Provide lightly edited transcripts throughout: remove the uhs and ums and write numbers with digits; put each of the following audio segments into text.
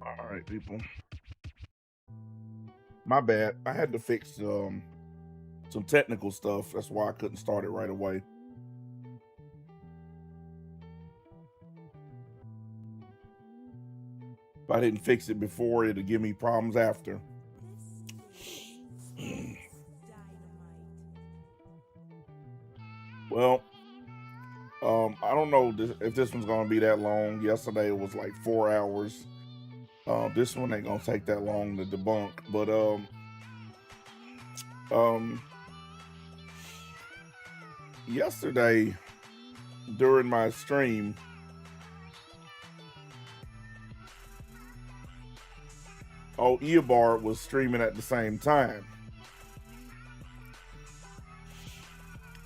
All right, people. My bad. I had to fix some technical stuff. That's why I couldn't start it right away. If I didn't fix it before, it'd give me problems after. Well, I don't know if this one's gonna be that long. Yesterday it was like 4 hours. This one ain't gonna take that long to debunk, but yesterday during my stream, Eobard was streaming at the same time,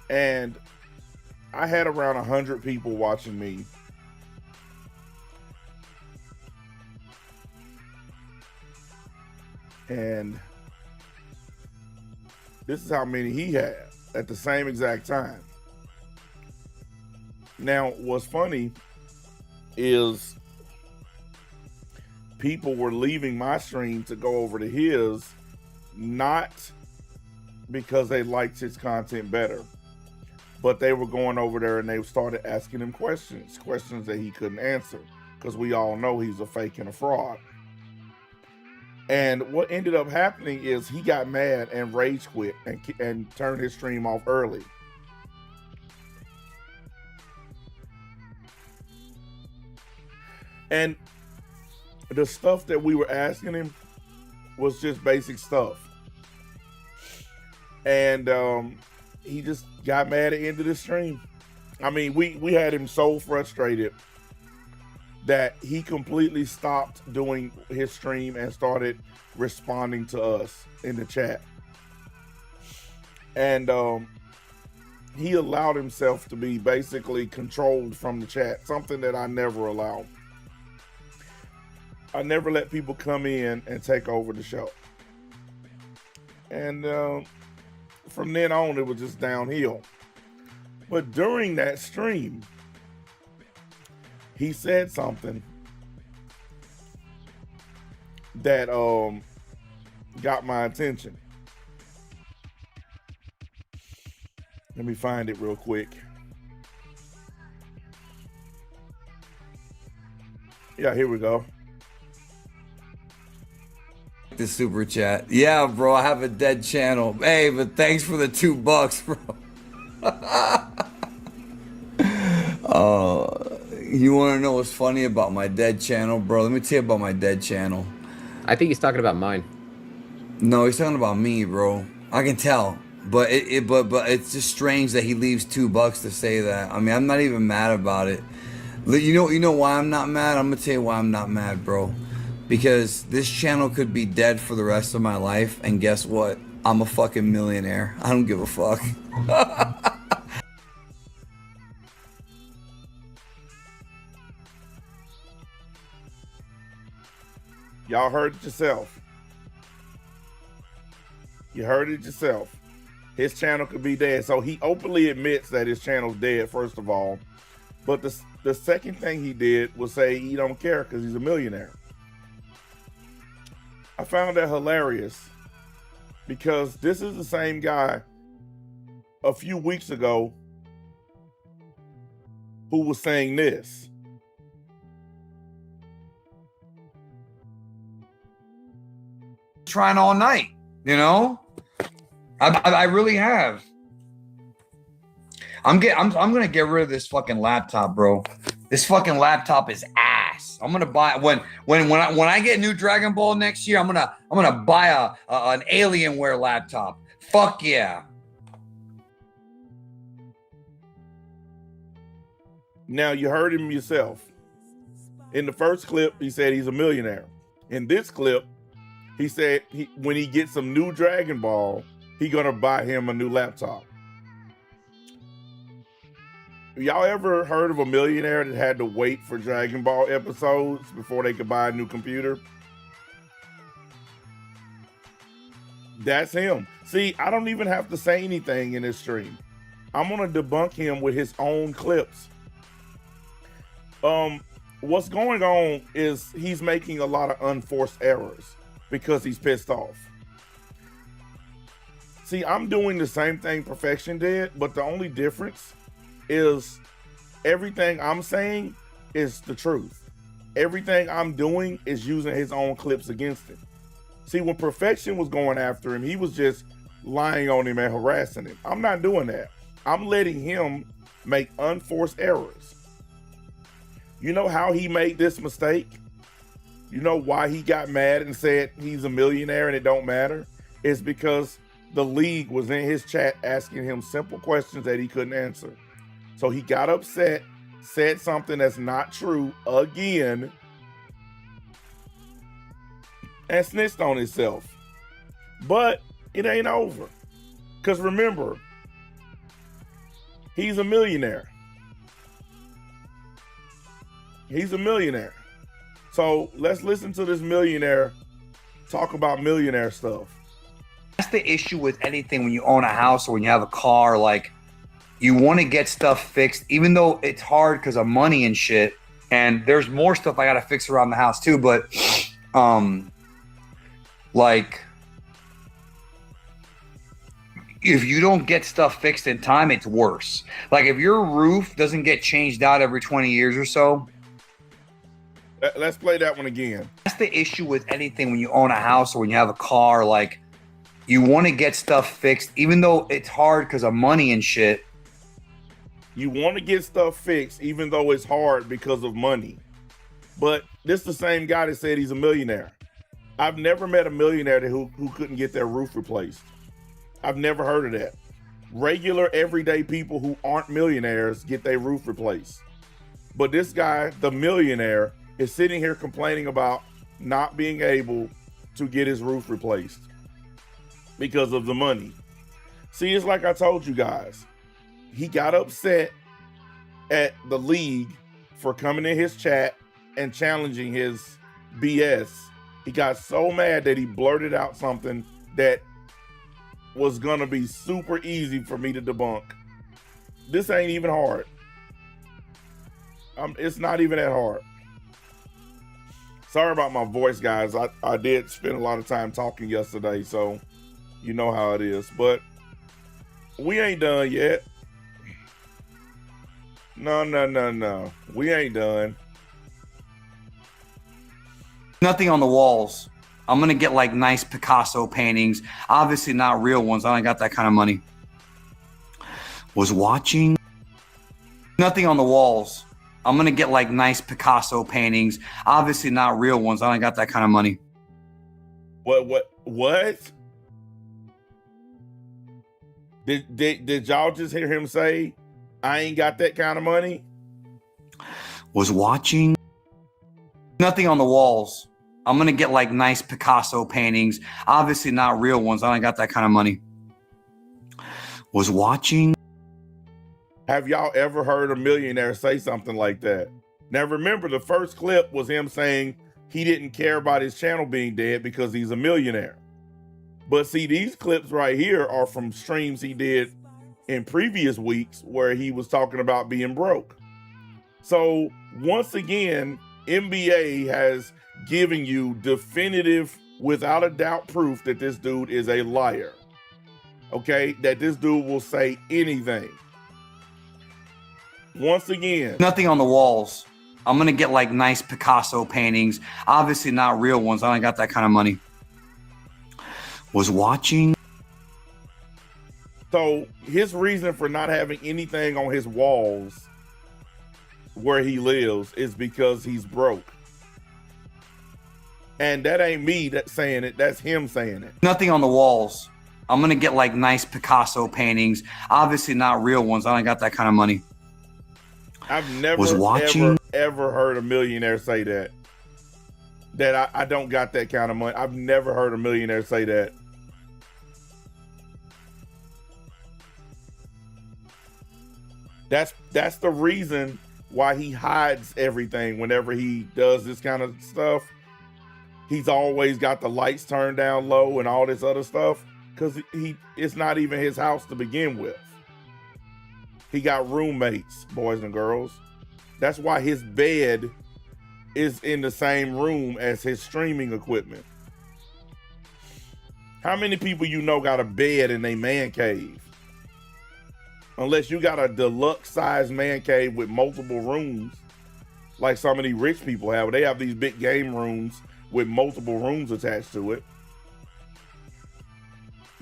and I had around 100 people watching me. And this is how many he had at the same exact time. Now, what's funny is people were leaving my stream to go over to his, not because they liked his content better, but they were going over there and they started asking him questions that he couldn't answer, because we all know he's a fake and a fraud. And what ended up happening is he got mad and rage quit and turned his stream off early. And the stuff that we were asking him was just basic stuff. And he just got mad at the end of the stream. I mean, we had him so frustrated that he completely stopped doing his stream and started responding to us in the chat. And he allowed himself to be basically controlled from the chat, something that I never allow. I never let people come in and take over the show. And from then on, it was just downhill. But during that stream, he said something that got my attention. Let me find it real quick. Yeah, here we go. The super chat. Yeah, bro, I have a dead channel. Hey, but thanks for the $2, bro. You want to know what's funny about my dead channel, bro? Let me tell you about my dead channel. I think he's talking about mine. No, he's talking about me, bro. I can tell, but but it's just strange that he leaves $2 to say that. I mean, I'm not even mad about it. You know why I'm not mad? I'm gonna tell you why I'm not mad, bro. Because this channel could be dead for the rest of my life, and guess what? I'm a fucking millionaire. I don't give a fuck. Y'all heard it yourself. You heard it yourself. His channel could be dead. So he openly admits that his channel's dead, first of all. But the second thing he did was say he don't care because he's a millionaire. I found that hilarious, because this is the same guy a few weeks ago who was saying this. Trying all night, you know? I really have. I'm gonna get rid of this fucking laptop, bro. This fucking laptop is ass. I'm gonna buy when I get new Dragon Ball next year. I'm gonna buy an Alienware laptop. Fuck yeah. Now, you heard him yourself. In the first clip, he said he's a millionaire. In this clip, he said when he gets some new Dragon Ball, he gonna buy him a new laptop. Y'all ever heard of a millionaire that had to wait for Dragon Ball episodes before they could buy a new computer? That's him. See, I don't even have to say anything in this stream. I'm gonna debunk him with his own clips. what's going on is he's making a lot of unforced errors because he's pissed off. See, I'm doing the same thing Perfection did, but the only difference is everything I'm saying is the truth. Everything I'm doing is using his own clips against him. See, when Perfection was going after him, he was just lying on him and harassing him. I'm not doing that. I'm letting him make unforced errors. You know how he made this mistake? You know why he got mad and said he's a millionaire and it don't matter? It's because the league was in his chat asking him simple questions that he couldn't answer. So he got upset, said something that's not true again, and snitched on himself. But it ain't over. Because remember, he's a millionaire. He's a millionaire. So let's listen to this millionaire talk about millionaire stuff. That's the issue with anything when you own a house or when you have a car. Like, you want to get stuff fixed, even though it's hard because of money and shit. And there's more stuff I got to fix around the house too. But, like, if you don't get stuff fixed in time, it's worse. Like, if your roof doesn't get changed out every 20 years or so. Let's play that one again. That's the issue with anything when you own a house or when you have a car. Like, you want to get stuff fixed, even though it's hard because of money and shit. You want to get stuff fixed, even though it's hard because of money. But this is the same guy that said he's a millionaire. I've never met a millionaire who couldn't get their roof replaced. I've never heard of that. Regular, everyday people who aren't millionaires get their roof replaced. But this guy, the millionaire, is sitting here complaining about not being able to get his roof replaced because of the money. See, it's like I told you guys. He got upset at the league for coming in his chat and challenging his BS. He got so mad that he blurted out something that was gonna be super easy for me to debunk. This ain't even hard. It's not even that hard. Sorry about my voice, guys. I did spend a lot of time talking yesterday, so you know how it is. But we ain't done yet. No. We ain't done. Nothing on the walls. I'm going to get like nice Picasso paintings. Obviously not real ones. I don't got that kind of money. Was watching. Nothing on the walls. I'm going to get like nice Picasso paintings. Obviously not real ones. I don't got that kind of money. What? Did y'all just hear him say, I ain't got that kind of money? Was watching. Nothing on the walls. I'm going to get like nice Picasso paintings. Obviously not real ones. I don't got that kind of money. Was watching. Have y'all ever heard a millionaire say something like that? Now remember, the first clip was him saying he didn't care about his channel being dead because he's a millionaire. But see, these clips right here are from streams he did in previous weeks where he was talking about being broke. So once again, NBA has given you definitive, without a doubt, proof that this dude is a liar. Okay? That this dude will say anything. Once again. Nothing on the walls. I'm going to get like nice Picasso paintings. Obviously not real ones. I don't got that kind of money. Was watching. So his reason for not having anything on his walls where he lives is because he's broke. And that ain't me that's saying it. That's him saying it. Nothing on the walls. I'm going to get like nice Picasso paintings. Obviously not real ones. I don't got that kind of money. I've never, ever heard a millionaire say that. That I don't got that kind of money. I've never heard a millionaire say that. That's the reason why he hides everything whenever he does this kind of stuff. He's always got the lights turned down low and all this other stuff because it's not even his house to begin with. He got roommates, boys and girls. That's why his bed is in the same room as his streaming equipment. How many people you know got a bed in a man cave? Unless you got a deluxe size man cave with multiple rooms, like some of these rich people have. They have these big game rooms with multiple rooms attached to it.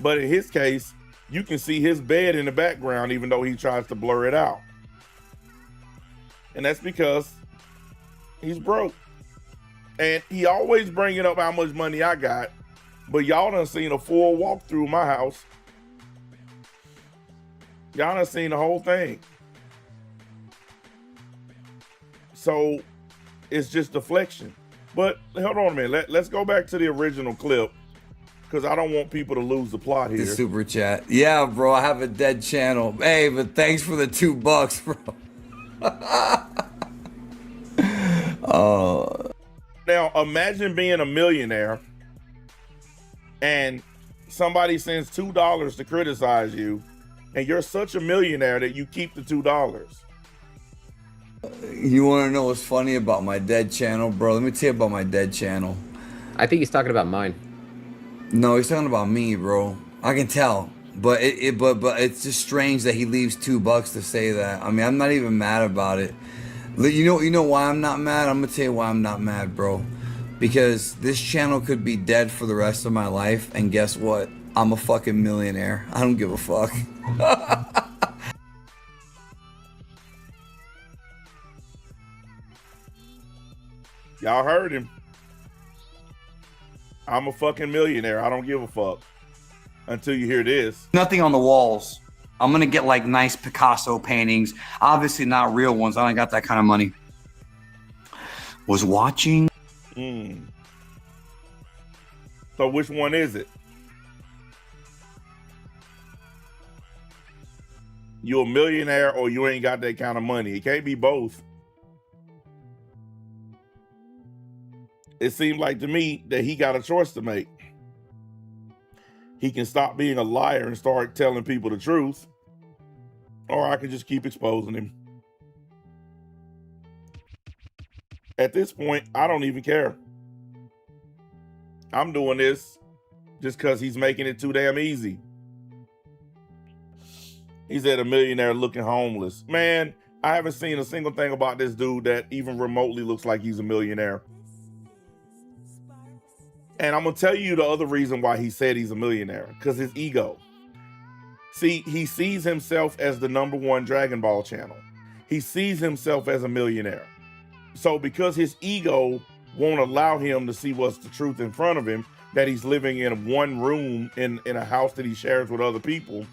But in his case, you can see his bed in the background, even though he tries to blur it out. And that's because he's broke. And he always bringing up how much money I got, but y'all done seen a full walkthrough my house. Y'all done seen the whole thing. So it's just deflection. But hold on a minute. Let's go back to the original clip, because I don't want people to lose the plot here. The super chat. Yeah, bro, I have a dead channel. Hey, but thanks for the $2, bro. Now, imagine being a millionaire and somebody sends $2 to criticize you, and you're such a millionaire that you keep the $2. You want to know what's funny about my dead channel, bro? Let me tell you about my dead channel. I think he's talking about mine. No, he's talking about me, bro. I can tell, but it's just strange that he leaves $2 to say that. I mean, I'm not even mad about it. You know why I'm not mad? I'm gonna tell you why I'm not mad, bro. Because this channel could be dead for the rest of my life, and guess what? I'm a fucking millionaire. I don't give a fuck. Y'all heard him. I'm a fucking millionaire. I don't give a fuck. Until you hear this. Nothing on the walls. I'm gonna get like nice Picasso paintings. Obviously not real ones. I don't got that kind of money. Was watching. So which one is it? You a millionaire or you ain't got that kind of money? It can't be both. It seemed like to me that he got a choice to make. He can stop being a liar and start telling people the truth, or I can just keep exposing him. At this point, I don't even care. I'm doing this just because he's making it too damn easy. He said a millionaire looking homeless. Man, I haven't seen a single thing about this dude that even remotely looks like he's a millionaire. And I'm going to tell you the other reason why he said he's a millionaire, because his ego. See, he sees himself as the #1 Dragon Ball channel. He sees himself as a millionaire. So because his ego won't allow him to see what's the truth in front of him, that he's living in one room in a house that he shares with other people,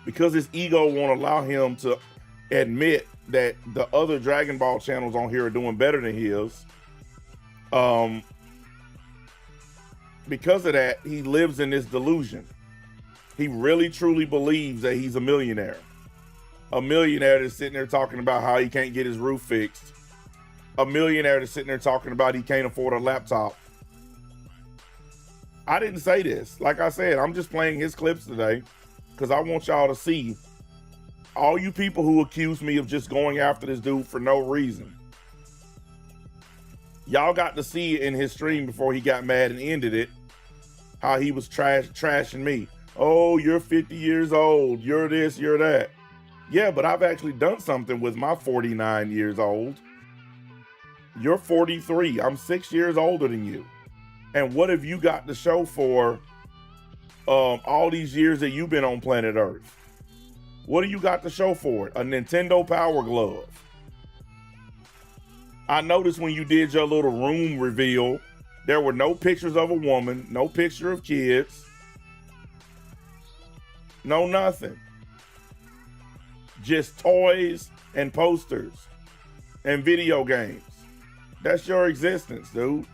because his ego won't allow him to admit that the other Dragon Ball channels on here are doing better than his, because of that, he lives in this delusion. He really truly believes that he's a millionaire. A millionaire that's sitting there talking about how he can't get his roof fixed. A millionaire that's sitting there talking about he can't afford a laptop. I didn't say this. Like I said, I'm just playing his clips today because I want y'all to see all you people who accuse me of just going after this dude for no reason. Y'all got to see it in his stream before he got mad and ended it, how he was trashing me. Oh, you're 50 years old. You're this, you're that. Yeah, but I've actually done something with my 49 years old. You're 43. I'm 6 years older than you. And what have you got to show for all these years that you've been on planet Earth? What do you got to show for it? A Nintendo Power Glove. I noticed when you did your little room reveal, there were no pictures of a woman, no picture of kids, no nothing. Just toys and posters and video games. That's your existence, dude.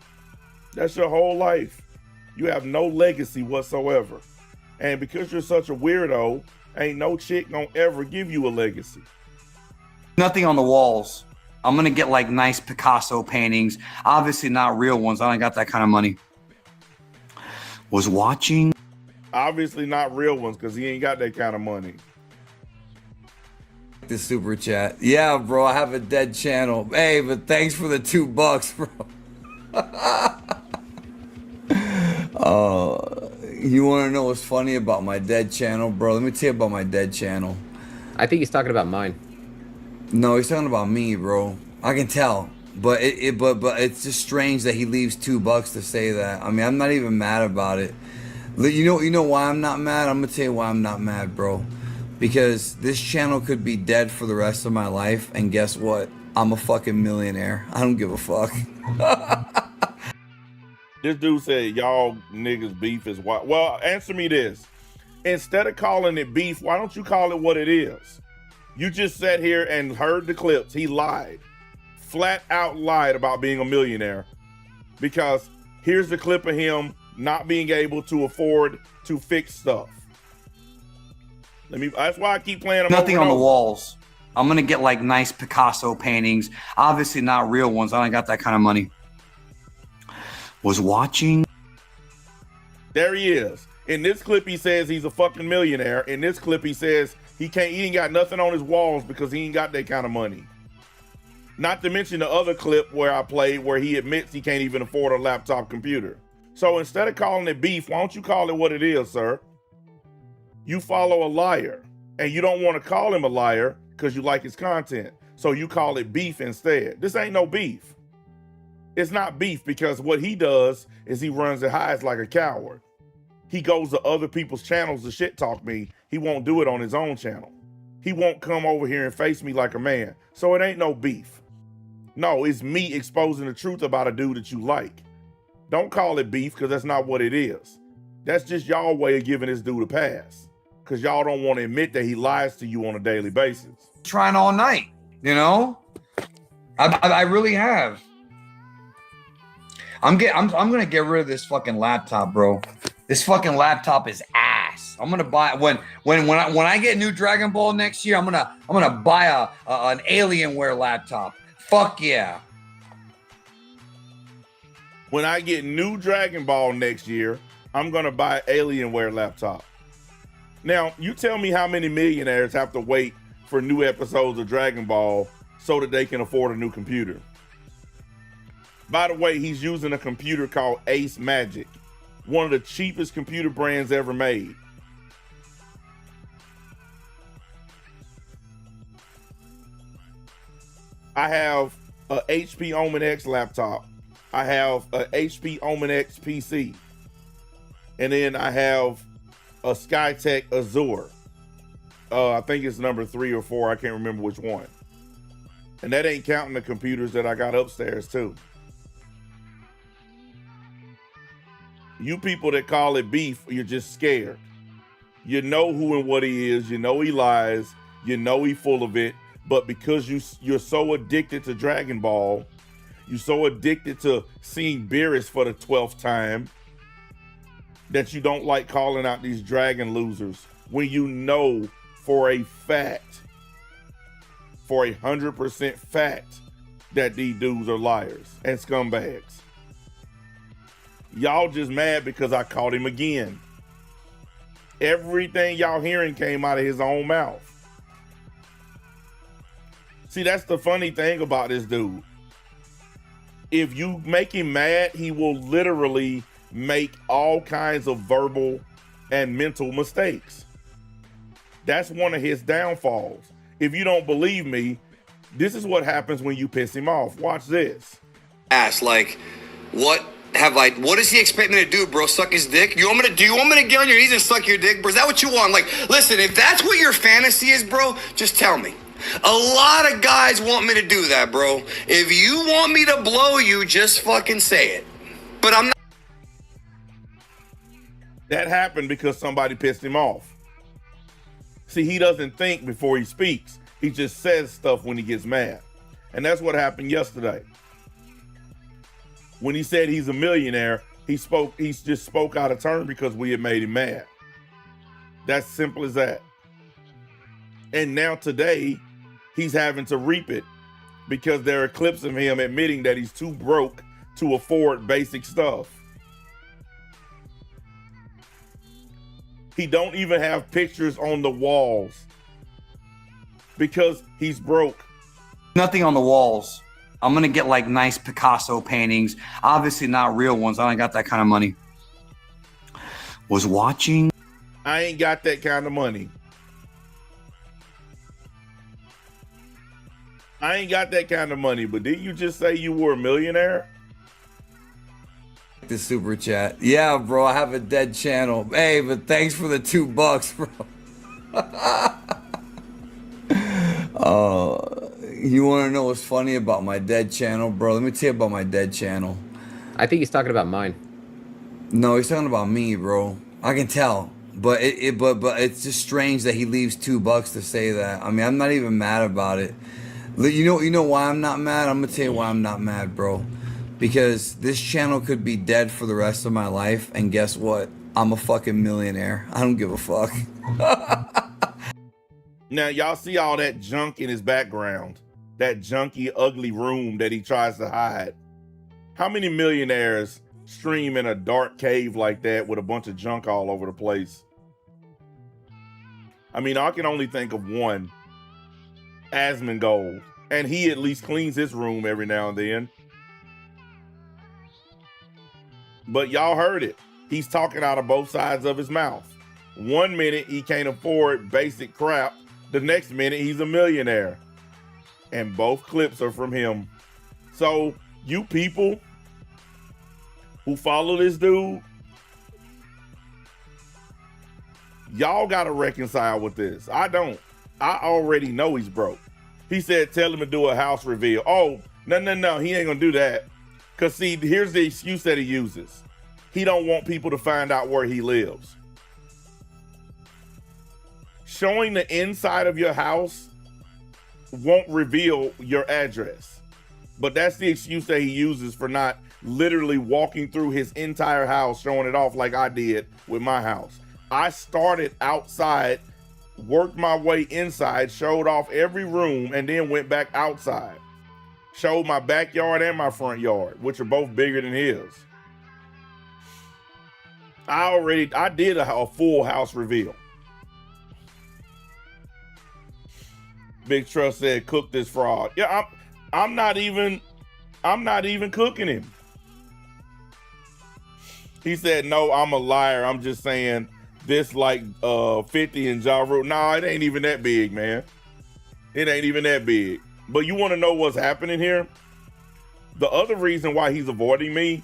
That's your whole life. You have no legacy whatsoever. And because you're such a weirdo, ain't no chick gonna ever give you a legacy. Nothing on the walls. I'm gonna get like nice Picasso paintings. Obviously not real ones. I don't got that kind of money. Was watching. Obviously not real ones, because he ain't got that kind of money. The super chat. Yeah, bro, I have a dead channel. Hey, but thanks for the $2, bro. You want to know what's funny about my dead channel, bro? Let me tell you about my dead channel. I think he's talking about mine. No, he's talking about me, bro. I can tell, but but it's just strange that he leaves $2 to say that. I mean, I'm not even mad about it. You know why I'm not mad? I'm gonna tell you why I'm not mad, bro. Because this channel could be dead for the rest of my life, and guess what? I'm a fucking millionaire. I don't give a fuck. This dude said, y'all niggas beef is what? Well, answer me this. Instead of calling it beef, why don't you call it what it is? You just sat here and heard the clips. He lied. Flat out lied about being a millionaire. Because here's the clip of him not being able to afford to fix stuff. That's why I keep playing them. Nothing on the walls. I'm gonna get like nice Picasso paintings. Obviously not real ones. I don't got that kind of money. Was watching. There he is. In this clip, he says he's a fucking millionaire. In this clip, he says he ain't got nothing on his walls because he ain't got that kind of money. Not to mention the other clip where I played where he admits he can't even afford a laptop computer. So instead of calling it beef, why don't you call it what it is, sir? You follow a liar, and you don't want to call him a liar because you like his content. So you call it beef instead. This ain't no beef. It's not beef because what he does is he runs and hides like a coward. He goes to other people's channels to shit talk me. He won't do it on his own channel. He won't come over here and face me like a man. So it ain't no beef. No, it's me exposing the truth about a dude that you like. Don't call it beef because that's not what it is. That's just y'all way of giving this dude a pass because y'all don't want to admit that he lies to you on a daily basis. Trying all night, you know? I really have. I'm gonna get rid of this fucking laptop, bro. This fucking laptop is ass. I'm gonna buy when I get new Dragon Ball next year. I'm gonna buy an Alienware laptop. Fuck yeah. When I get new Dragon Ball next year, I'm gonna buy an Alienware laptop. Now, you tell me how many millionaires have to wait for new episodes of Dragon Ball so that they can afford a new computer. By the way, he's using a computer called Ace Magic, one of the cheapest computer brands ever made. I have a HP Omen X laptop. I have a HP Omen X PC. And then I have a Skytech Azure. I think it's number 3 or 4. I can't remember which one. And that ain't counting the computers that I got upstairs too. You people that call it beef, you're just scared. You know who and what he is. You know he lies. You know he's full of it. But because you're so addicted to Dragon Ball, you're so addicted to seeing Beerus for the 12th time, that you don't like calling out these dragon losers when you know for a fact, for 100% fact, that these dudes are liars and scumbags. Y'all just mad because I caught him again. Everything y'all hearing came out of his own mouth. See, that's the funny thing about this dude. If you make him mad, he will literally make all kinds of verbal and mental mistakes. That's one of his downfalls. If you don't believe me, this is what happens when you piss him off. Watch this. Ask, like, what does he expect me to do, bro? Suck his dick? Do you want me to get on your knees and suck your dick, bro? Is that what you want? Like, listen, if that's what your fantasy is, bro, just tell me. A lot of guys want me to do that, bro. If you want me to blow you, just fucking say it. But I'm not. That happened because somebody pissed him off. See, he doesn't think before he speaks. He just says stuff when he gets mad. And that's what happened yesterday. When he said he's a millionaire, he just spoke out of turn because we had made him mad. That's simple as that. And now today, he's having to reap it because there are clips of him admitting that he's too broke to afford basic stuff. He don't even have pictures on the walls. because he's broke. Nothing on the walls. I'm gonna get like nice Picasso paintings. Obviously not real ones. I don't got that kind of money. Was watching. I ain't got that kind of money. I ain't got that kind of money, but didn't you just say you were a millionaire? The super chat. Yeah, bro, I have a dead channel. Hey, but thanks for the $2, bro. You want to know what's funny about my dead channel, bro? Let me tell you about my dead channel. I think he's talking about mine. No, he's talking about me, bro. I can tell, but but it's just strange that he leaves $2 to say that. I mean, I'm not even mad about it. You know why I'm not mad? I'm gonna tell you why I'm not mad, bro. Because this channel could be dead for the rest of my life, and guess what? I'm a fucking millionaire. I don't give a fuck. Now, y'all see all that junk in his background, that junky, ugly room that he tries to hide. How many millionaires stream in a dark cave like that with a bunch of junk all over the place? I mean, I can only think of one, Asmongold, and he at least cleans his room every now and then. But y'all heard it. He's talking out of both sides of his mouth. 1 minute he can't afford basic crap. The next minute he's a millionaire. And both clips are from him. So you people who follow this dude, y'all gotta reconcile with this. I don't. I already know he's broke. He said tell him to do a house reveal. Oh, no, he ain't gonna do that. Cause see, here's the excuse that he uses. He don't want people to find out where he lives. Showing the inside of your house won't reveal your address. But that's the excuse that he uses for not literally walking through his entire house, showing it off like I did with my house. I started outside, worked my way inside, showed off every room, and then went back outside. Showed my backyard and my front yard, which are both bigger than his. I did a full house reveal. Big Trust said, cook this fraud. Yeah, I'm not even cooking him. He said, no, I'm a liar. I'm just saying this like 50 in Ja Rule. No, it ain't even that big, man. It ain't even that big. But you want to know what's happening here? The other reason why he's avoiding me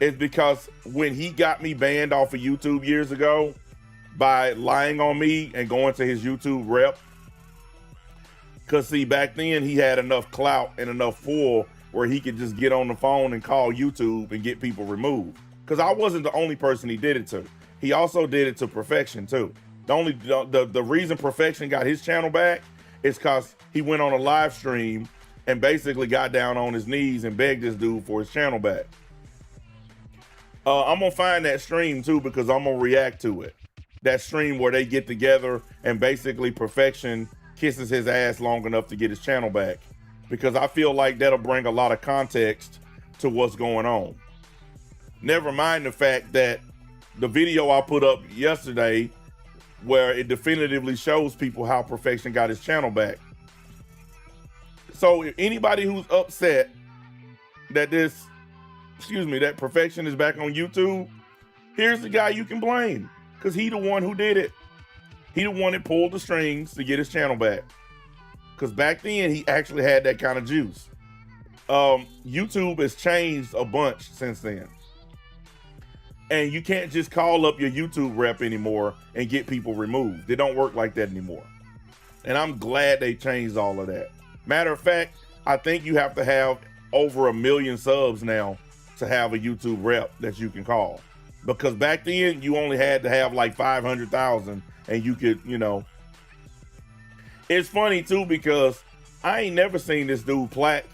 is because when he got me banned off of YouTube years ago by lying on me and going to his YouTube rep, because see, back then he had enough clout and enough pull where he could just get on the phone and call YouTube and get people removed. Because I wasn't the only person he did it to. He also did it to Perfection too. The reason Perfection got his channel back is because he went on a live stream and basically got down on his knees and begged this dude for his channel back. I'm gonna find that stream too, because I'm gonna react to it. That stream where they get together and basically Perfection kisses his ass long enough to get his channel back, because I feel like that'll bring a lot of context to what's going on. Never mind the fact that the video I put up yesterday where it definitively shows people how Perfection got his channel back. So if anybody who's upset that that Perfection is back on YouTube, here's the guy you can blame, because he the one who did it. He the one that pulled the strings to get his channel back. Because back then he actually had that kind of juice. YouTube has changed a bunch since then. And you can't just call up your YouTube rep anymore and get people removed. They don't work like that anymore. And I'm glad they changed all of that. Matter of fact, I think you have to have over 1 million subs now to have a YouTube rep that you can call. Because back then you only had to have like 500,000 and you could, It's funny too, because I ain't never seen this dude plaque.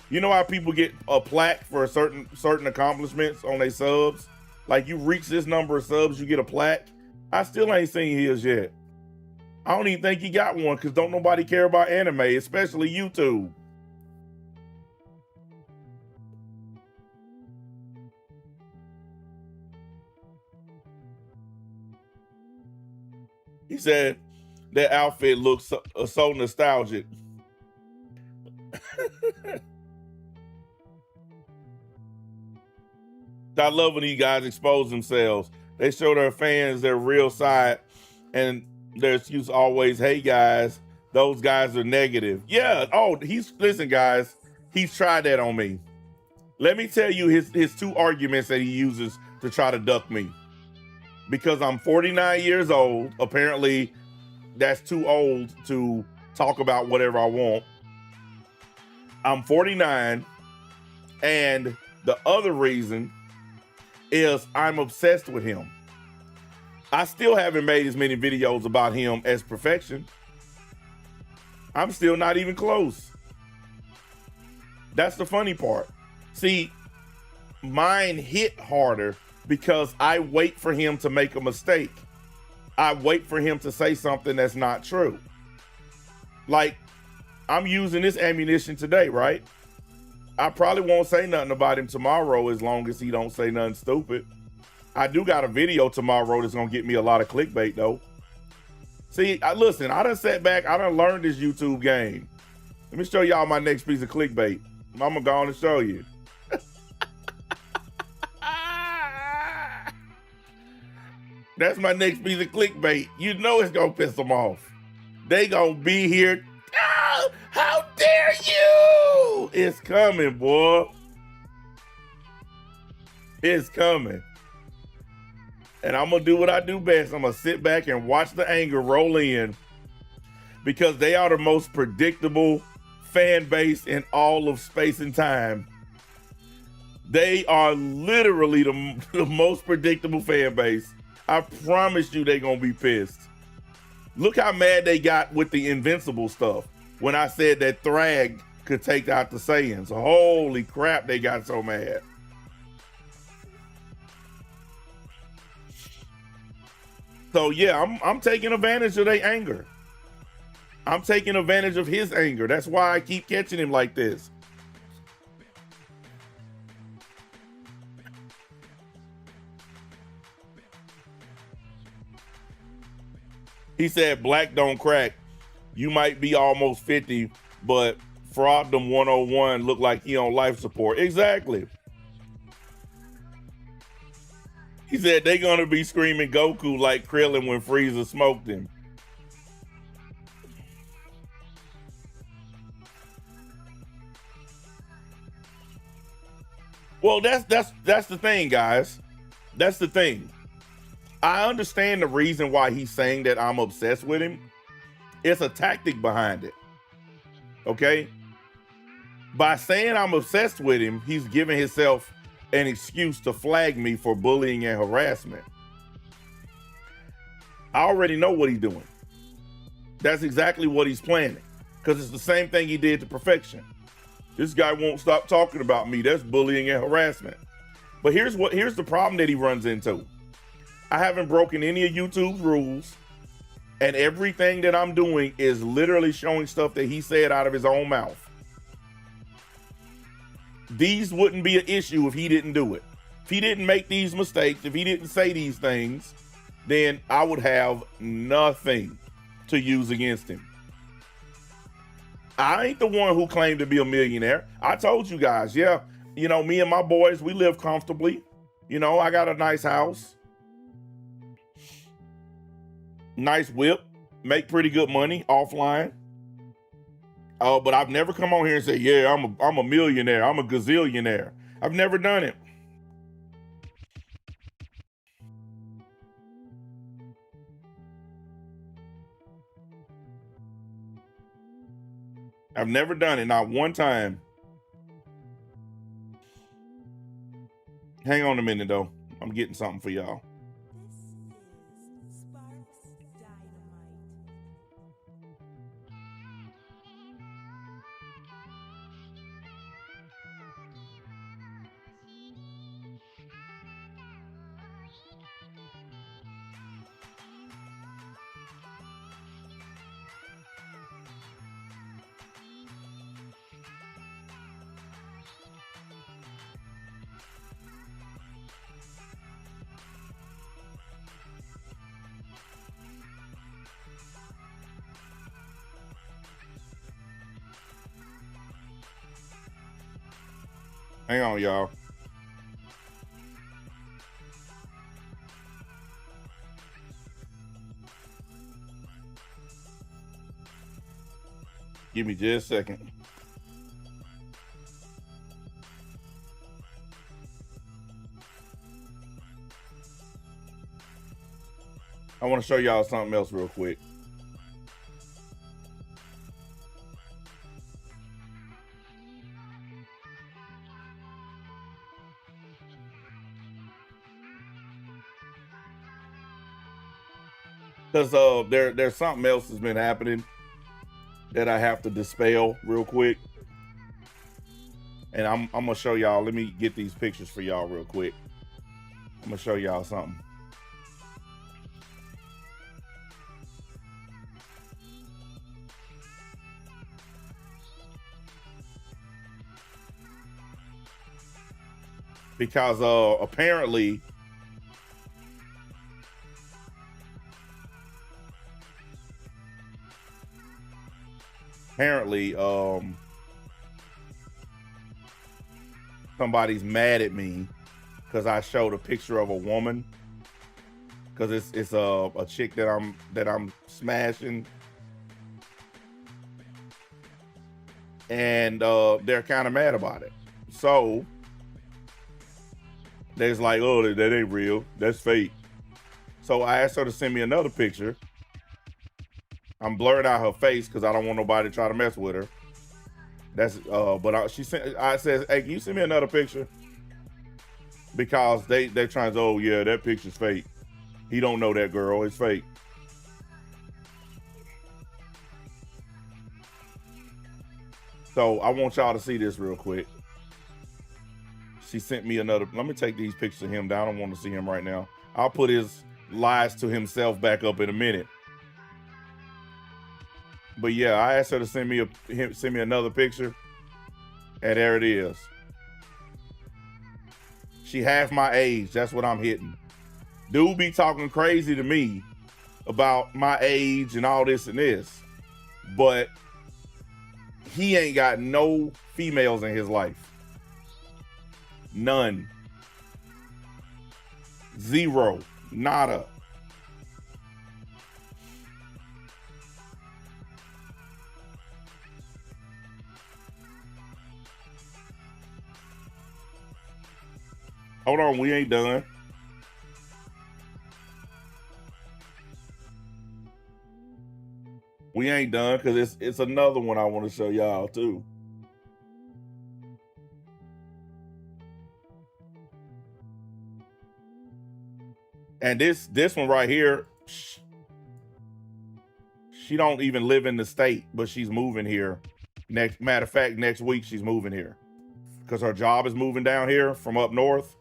You know how people get a plaque for certain accomplishments on their subs? Like you reach this number of subs, you get a plaque. I still ain't seen his yet. I don't even think he got one, because don't nobody care about anime, especially YouTube. He said, That outfit looks so nostalgic. I love when these guys expose themselves. They show their fans their real side, and their excuse always, "Hey guys, those guys are negative." Yeah. Oh, listen, guys. He's tried that on me. Let me tell you his two arguments that he uses to try to duck me. Because I'm 49 years old. Apparently, that's too old to talk about whatever I want. I'm 49, and the other reason is I'm obsessed with him. I still haven't made as many videos about him as perfection. I'm still not even close. That's the funny part. See, mine hit harder because I wait for him to make a mistake. I wait for him to say something that's not true. Like, I'm using this ammunition today, right? I probably won't say nothing about him tomorrow as long as he don't say nothing stupid. I do got a video tomorrow that's gonna get me a lot of clickbait though. See, listen, I done sat back, I done learned this YouTube game. Let me show y'all my next piece of clickbait. I'm gonna go on and show you. That's my next piece of clickbait. You know it's gonna piss them off. They gonna be here. Oh, how dare you! It's coming, boy. It's coming. And I'm gonna do what I do best. I'm gonna sit back and watch the anger roll in, because they are the most predictable fan base in all of space and time. They are literally the most predictable fan base. I promise you they gonna be pissed. Look how mad they got with the Invincible stuff when I said that Thrag could take out the Saiyans. Holy crap, they got so mad. So yeah, I'm taking advantage of their anger. I'm taking advantage of his anger. That's why I keep catching him like this. He said, "Black don't crack. You might be almost 50, but Geekdom101 look like he on life support." Exactly. He said they gonna be screaming Goku like Krillin when Frieza smoked him. Well, that's the thing, guys. That's the thing. I understand the reason why he's saying that I'm obsessed with him. It's a tactic behind it. Okay? By saying I'm obsessed with him, he's giving himself an excuse to flag me for bullying and harassment. I already know what he's doing. That's exactly what he's planning, because it's the same thing he did to Perfection. This guy won't stop talking about me. That's bullying and harassment. But here's the problem that he runs into. I haven't broken any of YouTube's rules, and everything that I'm doing is literally showing stuff that he said out of his own mouth. These wouldn't be an issue if he didn't do it. If he didn't make these mistakes, if he didn't say these things, then I would have nothing to use against him. I ain't the one who claimed to be a millionaire. I told you guys, yeah, you know, me and my boys, we live comfortably. You know, I got a nice house, nice whip, make pretty good money offline. But I've never come on here and say, yeah, I'm a millionaire, I'm a gazillionaire. I've never done it. I've never done it, not one time. Hang on a minute though. I'm getting something for y'all. Hang on, y'all. Give me just a second. I want to show y'all something else real quick. Because there's something else that's been happening that I have to dispel real quick. And I'm gonna show y'all. Let me get these pictures for y'all real quick. I'm gonna show y'all something. Because apparently somebody's mad at me because I showed a picture of a woman, because it's a chick that I'm smashing, and they're kind of mad about it. So they're like, oh, that ain't real, that's fake. So I asked her to send me another picture. I'm blurring out her face because I don't want nobody to try to mess with her. That's I said, hey, can you send me another picture? Because they're trying to, oh yeah, that picture's fake. He don't know that girl, it's fake. So I want y'all to see this real quick. She sent me another, let me take these pictures of him down. I don't want to see him right now. I'll put his lies to himself back up in a minute. But yeah, I asked her to send me another picture, and there it is. She half my age. That's what I'm hitting. Dude be talking crazy to me about my age and all this and this, but he ain't got no females in his life. None. Zero. Nada. Hold on, we ain't done. We ain't done, because it's another one I want to show y'all too. And this one right here, she don't even live in the state, but she's moving here. Matter of fact, next week she's moving here because her job is moving down here from up north.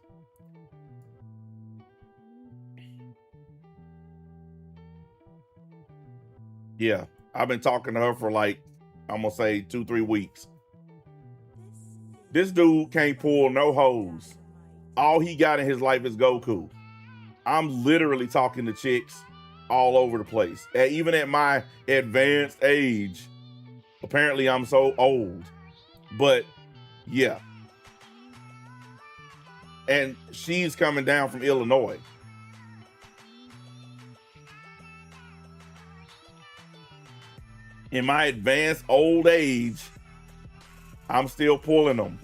Yeah, I've been talking to her for like, I'm gonna say 2-3 weeks. This dude can't pull no hose. All he got in his life is Goku. I'm literally talking to chicks all over the place. Even at my advanced age, apparently I'm so old. But yeah. And she's coming down from Illinois. In my advanced old age, I'm still pulling them.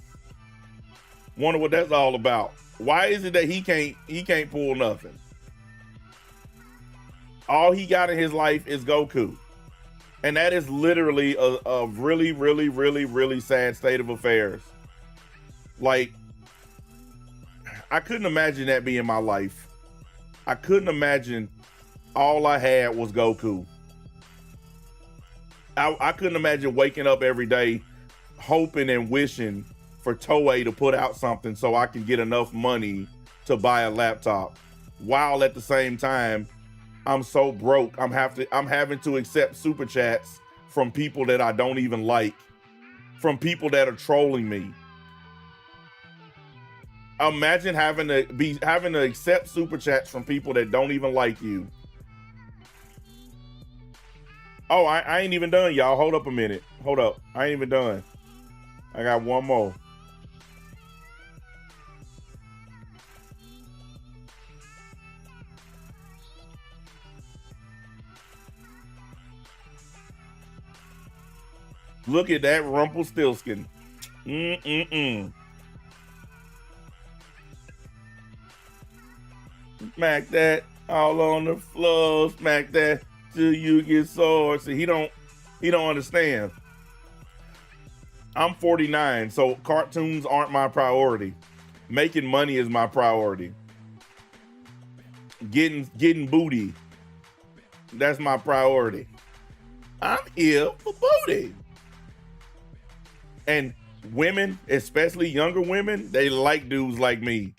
Wonder what that's all about. Why is it that he can't pull nothing? All he got in his life is Goku. And that is literally a really, really, really, really sad state of affairs. Like, I couldn't imagine that being my life. I couldn't imagine all I had was Goku. I couldn't imagine waking up every day hoping and wishing for Toei to put out something so I can get enough money to buy a laptop, while at the same time I'm so broke I'm having to accept super chats from people that I don't even like, from people that are trolling me. Imagine having to accept super chats from people that don't even like you. Oh, I ain't even done, y'all. Hold up a minute. Hold up. I ain't even done. I got one more. Look at that Rumpelstiltskin. Mm-mm-mm. Smack that all on the floor. Smack that till you get sore. See, he don't understand. I'm 49, so cartoons aren't my priority. Making money is my priority. Getting booty, that's my priority. I'm here for booty. And women, especially younger women, they like dudes like me.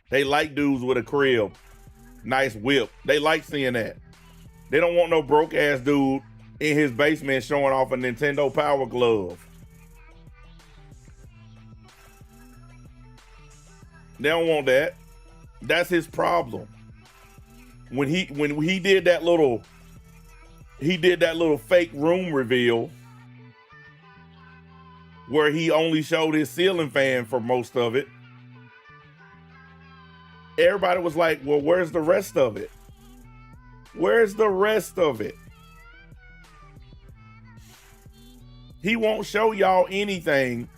They like dudes with a crib, nice whip. They like seeing that. They don't want no broke ass dude in his basement showing off a Nintendo Power Glove. They don't want that. That's his problem. When he did that little fake room reveal where he only showed his ceiling fan for most of it, everybody was like, well, where's the rest of it? Where's the rest of it? He won't show y'all anything.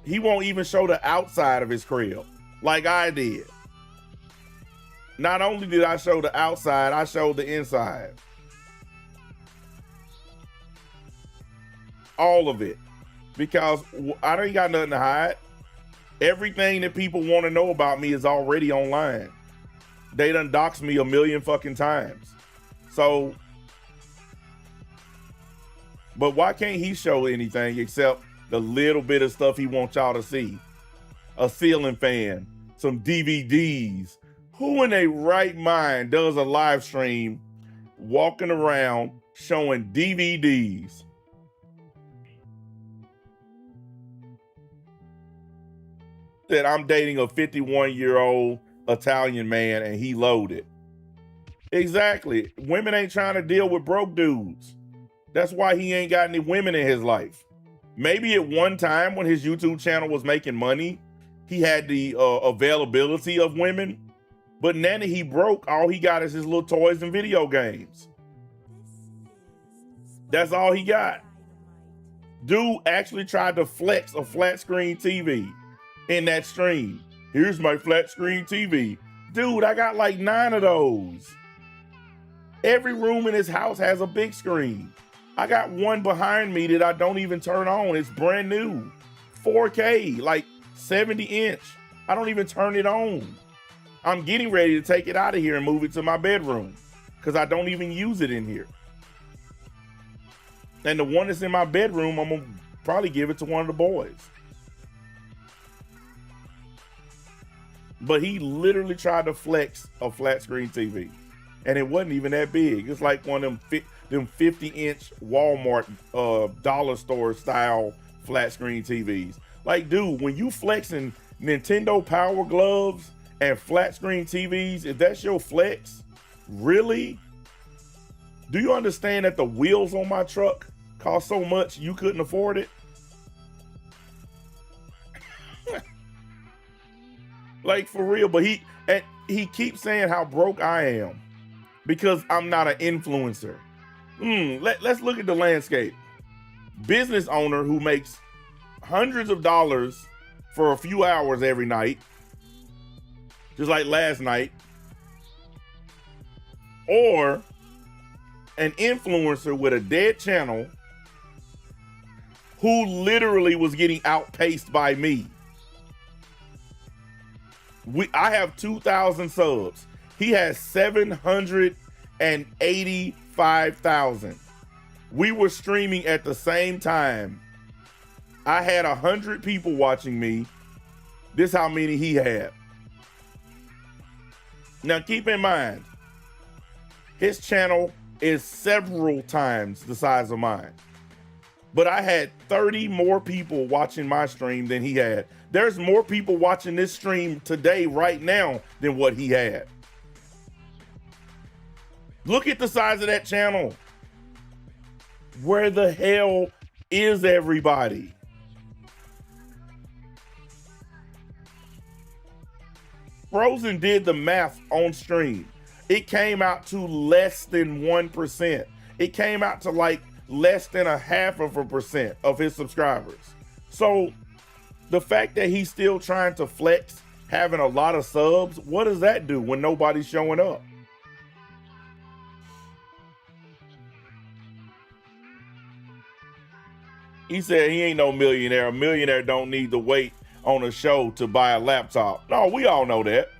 He won't even show the outside of his crib like I did. Not only did I show the outside, I showed the inside. All of it. Because I ain't got nothing to hide. Everything that people want to know about me is already online. They done doxed me a million fucking times. So, but why can't he show anything except the little bit of stuff he wants y'all to see? A ceiling fan, some DVDs. Who in a right mind does a live stream walking around showing DVDs? That I'm dating a 51-year-old Italian man and he loaded. Exactly. Women ain't trying to deal with broke dudes. That's why he ain't got any women in his life. Maybe at one time when his YouTube channel was making money, he had the availability of women. But now that he broke, all he got is his little toys and video games. That's all he got. Dude actually tried to flex a flat screen TV in that stream. Here's my flat screen TV. Dude, I got like 9 of those. Every room in his house has a big screen. I got one behind me that I don't even turn on. It's brand new. 4K, like 70 inch. I don't even turn it on. I'm getting ready to take it out of here and move it to my bedroom because I don't even use it in here. And the one that's in my bedroom, I'm gonna probably give it to one of the boys. But he literally tried to flex a flat screen TV. And it wasn't even that big. It's like one of them 50-inch Walmart dollar store style flat screen TVs. Like, dude, when you flexing Nintendo Power Gloves and flat screen TVs, if that's your flex, really? Do you understand that the wheels on my truck cost so much you couldn't afford it? Like, for real. But he keeps saying how broke I am because I'm not an influencer. Let's look at the landscape. Business owner who makes hundreds of dollars for a few hours every night, just like last night, or an influencer with a dead channel who literally was getting outpaced by me. I have 2,000 subs. He has 785,000. We were streaming at the same time. I had 100 people watching me. This how many he had. Now keep in mind, his channel is several times the size of mine. But I had 30 more people watching my stream than he had. There's more people watching this stream today, right now, than what he had. Look at the size of that channel. Where the hell is everybody? Frozen did the math on stream. It came out to less than 1%. It came out to like less than 0.5% of his subscribers. So the fact that he's still trying to flex having a lot of subs, what does that do when nobody's showing up? He said he ain't no millionaire. A millionaire don't need to wait on a show to buy a laptop. No, we all know that.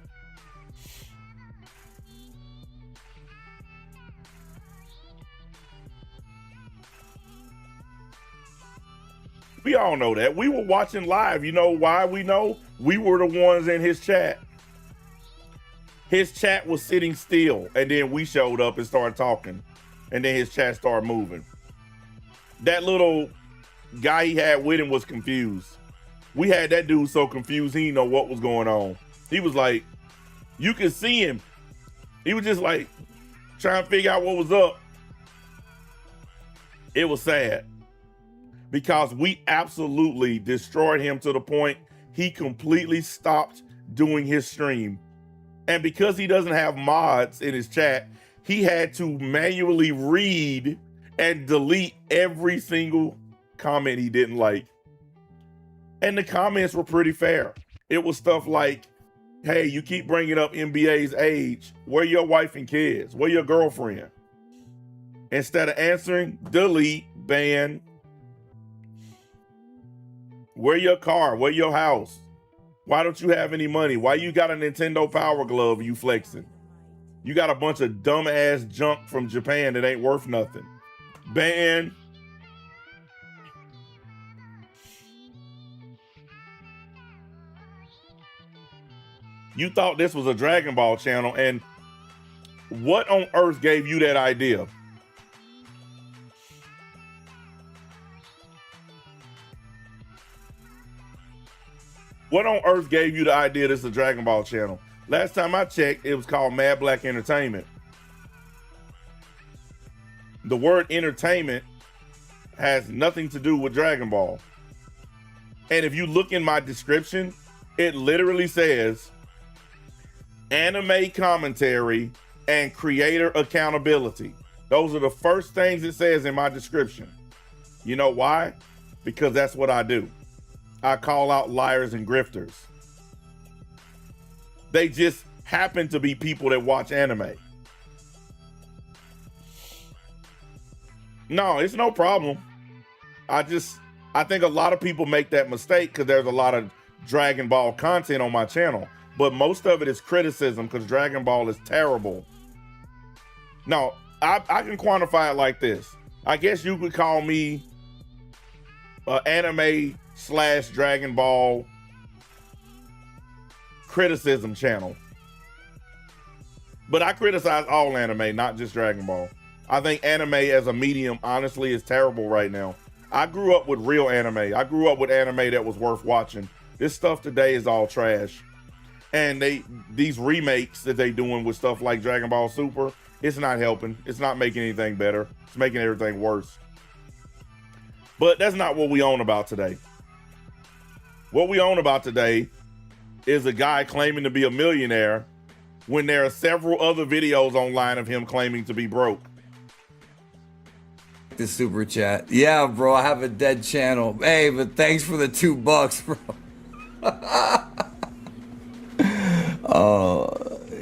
We all know that. We were watching live. You know why we know? We were the ones in his chat. His chat was sitting still, and then we showed up and started talking, and then his chat started moving. That little guy he had with him was confused. We had that dude so confused he didn't know what was going on. He was like, you could see him. He was just like trying to figure out what was up. It was sad because we absolutely destroyed him to the point he completely stopped doing his stream. And because he doesn't have mods in his chat, he had to manually read and delete every single comment he didn't like. And the comments were pretty fair. It was stuff like, hey, you keep bringing up NBA's age. Where your wife and kids? Where your girlfriend? Instead of answering, delete, ban. Where your car? Where your house? Why don't you have any money? Why you got a Nintendo Power Glove you flexing? You got a bunch of dumbass junk from Japan that ain't worth nothing. Ban. You thought this was a Dragon Ball channel, and what on earth gave you that idea? What on earth gave you the idea this is a Dragon Ball channel? Last time I checked, it was called Mad Black Entertainment. The word entertainment has nothing to do with Dragon Ball. And if you look in my description, it literally says anime commentary and creator accountability. Those are the first things it says in my description. You know why? Because that's what I do. I call out liars and grifters. They just happen to be people that watch anime. No, it's no problem. I think a lot of people make that mistake because there's a lot of Dragon Ball content on my channel, but most of it is criticism because Dragon Ball is terrible. No, I can quantify it like this. I guess you could call me an anime/Dragon Ball criticism channel. But I criticize all anime, not just Dragon Ball. I think anime as a medium, honestly, is terrible right now. I grew up with real anime. I grew up with anime that was worth watching. This stuff today is all trash. And these remakes that they doing with stuff like Dragon Ball Super, it's not helping. It's not making anything better. It's making everything worse. But that's not what we own about today. What we own about today is a guy claiming to be a millionaire when there are several other videos online of him claiming to be broke. The super chat. Yeah, bro, I have a dead channel. Hey, but thanks for the $2, bro.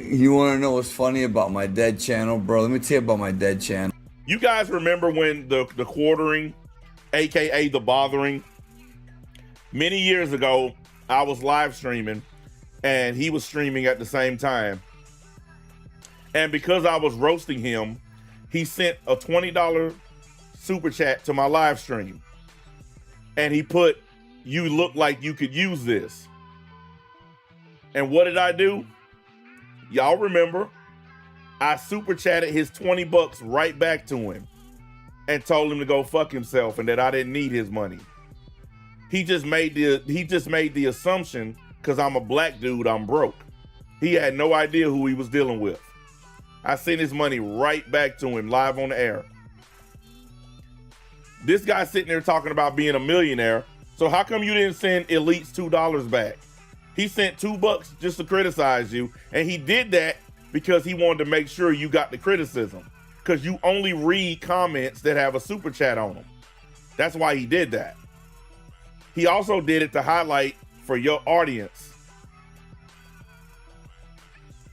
You want to know what's funny about my dead channel, bro? Let me tell you about my dead channel. You guys remember when the quartering, aka the bothering, many years ago, I was live streaming and he was streaming at the same time. And because I was roasting him, he sent a $20 super chat to my live stream. And he put, "You look like you could use this." And what did I do? Y'all remember? I super chatted his $20 right back to him and told him to go fuck himself and that I didn't need his money. He just made the assumption because I'm a black dude, I'm broke. He had no idea who he was dealing with. I sent his money right back to him live on the air. This guy sitting there talking about being a millionaire. So how come you didn't send Elite's $2 back? He sent $2 just to criticize you. And he did that because he wanted to make sure you got the criticism. because you only read comments that have a super chat on them. That's why he did that. He also did it to highlight for your audience.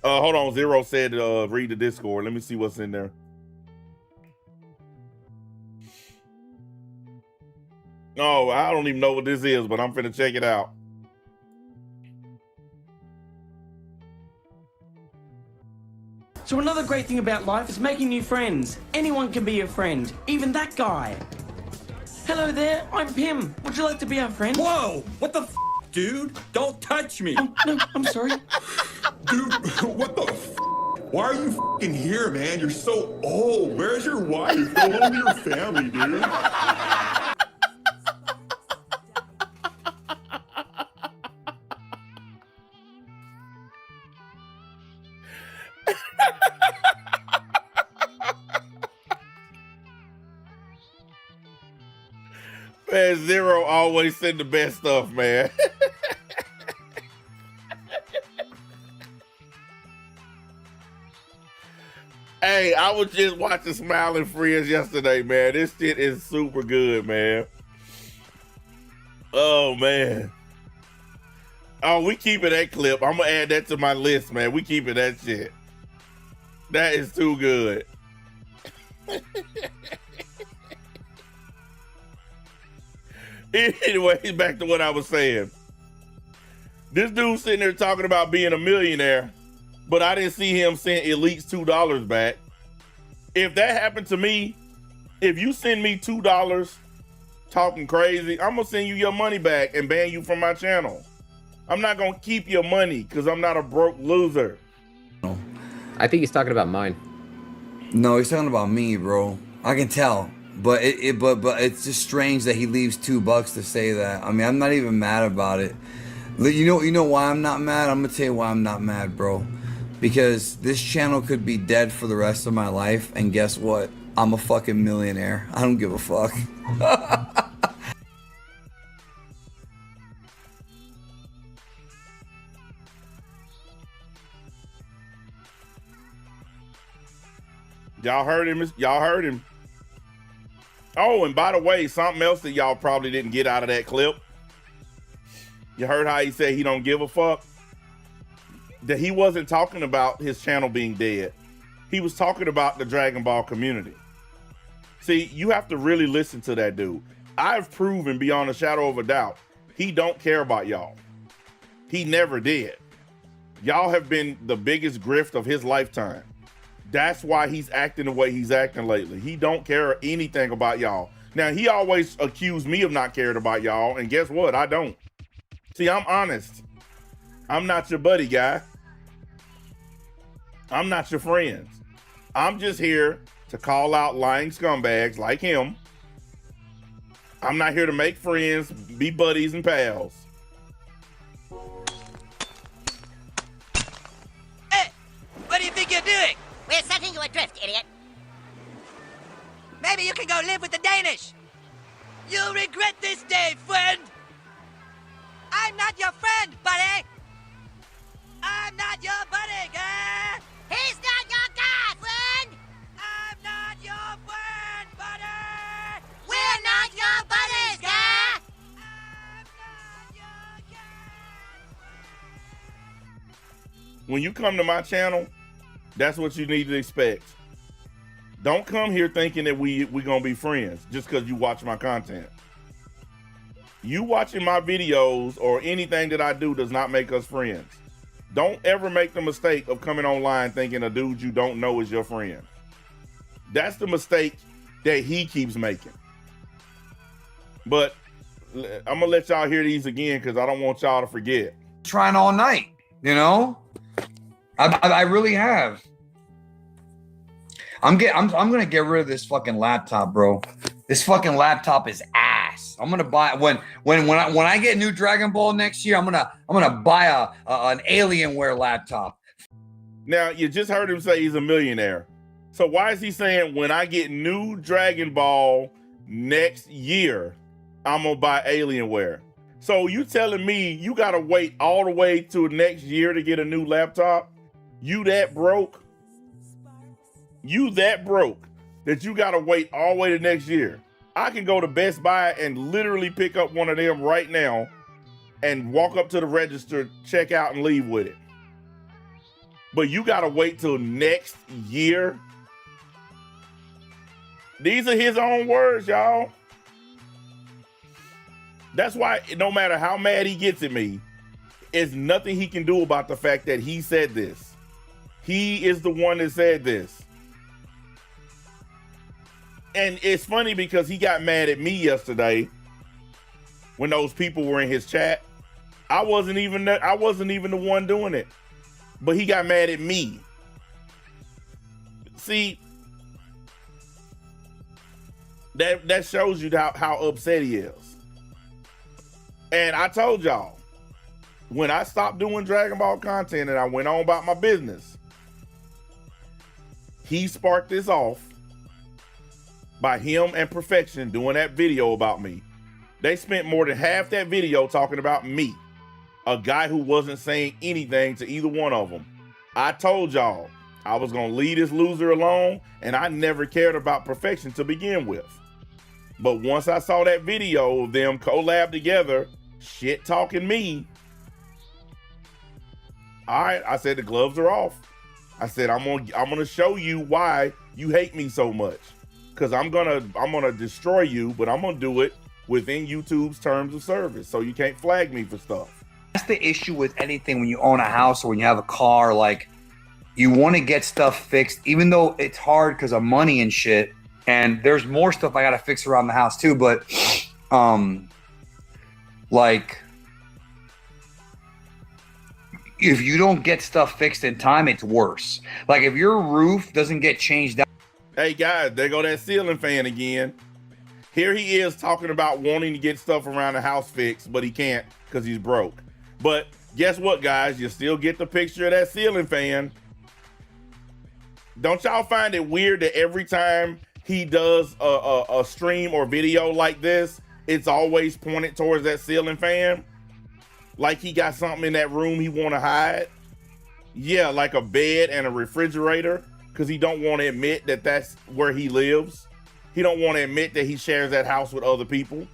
Hold on, Zero said read the Discord. Let me see what's in there. Oh, I don't even know what this is, but I'm finna check it out. So another great thing about life is making new friends. Anyone can be your friend, even that guy. Hello there, I'm Pim. Would you like to be our friend? Whoa! What the f, dude? Don't touch me! Oh, no, I'm sorry. Dude, what the f? Why are you f***ing here, man? You're so old. Where's your wife? Go home to your family, dude. Man, Zero always send the best stuff, man. Hey, I was just watching Smiling Friends yesterday, man. This shit is super good, man. Oh, man. Oh, we keeping that clip. I'm going to add that to my list, man. We keeping that shit. That is too good. Anyway, back to what I was saying. This dude sitting there talking about being a millionaire, but I didn't see him send Elites $2 back. If that happened to me, if you send me $2 talking crazy, I'm gonna send you your money back and ban you from my channel. I'm not gonna keep your money because I'm not a broke loser. I think he's talking about mine. No, he's talking about me, bro. I can tell. But but it's just strange that he leaves $2 to say that. I mean, I'm not even mad about it. You know why I'm not mad? I'm gonna tell you why I'm not mad, bro. Because this channel could be dead for the rest of my life, and guess what? I'm a fucking millionaire. I don't give a fuck. Y'all heard him. Y'all heard him. Oh, and by the way, something else that y'all probably didn't get out of that clip. You heard how he said he don't give a fuck? That he wasn't talking about his channel being dead. He was talking about the Dragon Ball community. See, you have to really listen to that dude. I've proven beyond a shadow of a doubt, he don't care about y'all. He never did. Y'all have been the biggest grift of his lifetime. That's why he's acting the way he's acting lately. He don't care anything about y'all. Now, he always accused me of not caring about y'all, and guess what? I don't. See, I'm honest. I'm not your buddy guy. I'm not your friends. I'm just here to call out lying scumbags like him. I'm not here to make friends, be buddies and pals. Hey, what do you think you're doing? We're setting you adrift, idiot. Maybe you can go live with the Danish. You'll regret this day, friend. I'm not your friend, buddy. I'm not your buddy, guy. He's not your guy, friend! I'm not your friend, buddy. We're not your buddies, guy! I'm not your guy. When you come to my channel, that's what you need to expect. Don't come here thinking that we gonna be friends just because you watch my content. You watching my videos or anything that I do does not make us friends. Don't ever make the mistake of coming online thinking a dude you don't know is your friend. That's the mistake that he keeps making. But I'm gonna let y'all hear these again because I don't want y'all to forget. Trying all night, you know? I really have. I'm gonna get rid of this fucking laptop, bro. This fucking laptop is ass. I'm gonna buy when I get new Dragon Ball next year. I'm gonna buy an Alienware laptop. Now you just heard him say he's a millionaire. So why is he saying when I get new Dragon Ball next year, I'm gonna buy Alienware? So you telling me you gotta wait all the way to next year to get a new laptop? You that broke? You that broke that you gotta wait all the way to next year. I can go to Best Buy and literally pick up one of them right now and walk up to the register, check out, and leave with it. But you gotta wait till next year. These are his own words, y'all. That's why no matter how mad he gets at me, there's nothing he can do about the fact that he said this. He is the one that said this. And it's funny because he got mad at me yesterday when those people were in his chat. I wasn't even the one doing it, but he got mad at me. See, that shows you how upset he is. And I told y'all, when I stopped doing Dragon Ball content and I went on about my business, he sparked this off by him and Perfection doing that video about me. They spent more than half that video talking about me, a guy who wasn't saying anything to either one of them. I told y'all I was gonna leave this loser alone, and I never cared about Perfection to begin with. But once I saw that video of them collab together, shit talking me, all right, I said the gloves are off. I said I'm gonna show you why you hate me so much, because I'm gonna destroy you, but I'm gonna do it within YouTube's terms of service, so you can't flag me for stuff. That's the issue with anything when you own a house or when you have a car. Like, you want to get stuff fixed, even though it's hard because of money and shit. And there's more stuff I gotta fix around the house too. But, like, if you don't get stuff fixed in time, it's worse. Like, if your roof doesn't get changed out. Hey guys, there go that ceiling fan again. Here he is talking about wanting to get stuff around the house fixed, but he can't because he's broke. But guess what, guys? You still get the picture of that ceiling fan. Don't y'all find it weird that every time he does a stream or video like this, it's always pointed towards that ceiling fan? Like he got something in that room he want to hide? Yeah, like a bed and a refrigerator, because he don't want to admit that that's where he lives. He don't want to admit that he shares that house with other people,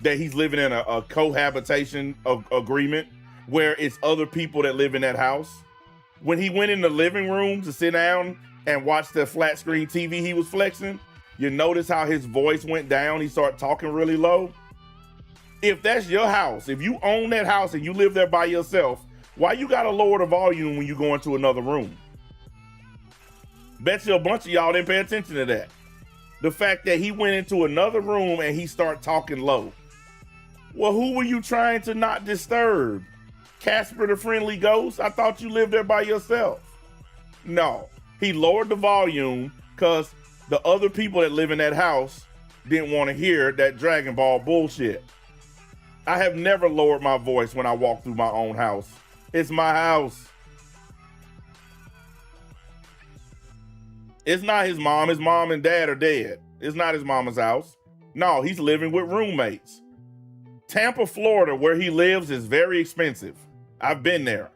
that he's living in a cohabitation agreement where it's other people that live in that house. When he went in the living room to sit down and watch the flat screen TV he was flexing, you notice how his voice went down. He started talking really low. If that's your house, if you own that house and you live there by yourself, why you gotta lower the volume when you go into another room? Bet you a bunch of y'all didn't pay attention to that. The fact that he went into another room and he started talking low. Well, who were you trying to not disturb? Casper the Friendly Ghost? I thought you lived there by yourself. No, he lowered the volume because the other people that live in that house didn't want to hear that Dragon Ball bullshit. I have never lowered my voice when I walk through my own house. It's my house. It's not his mom. His mom and dad are dead. It's not his mama's house. No, he's living with roommates. Tampa, Florida, where he lives, is very expensive. I've been there.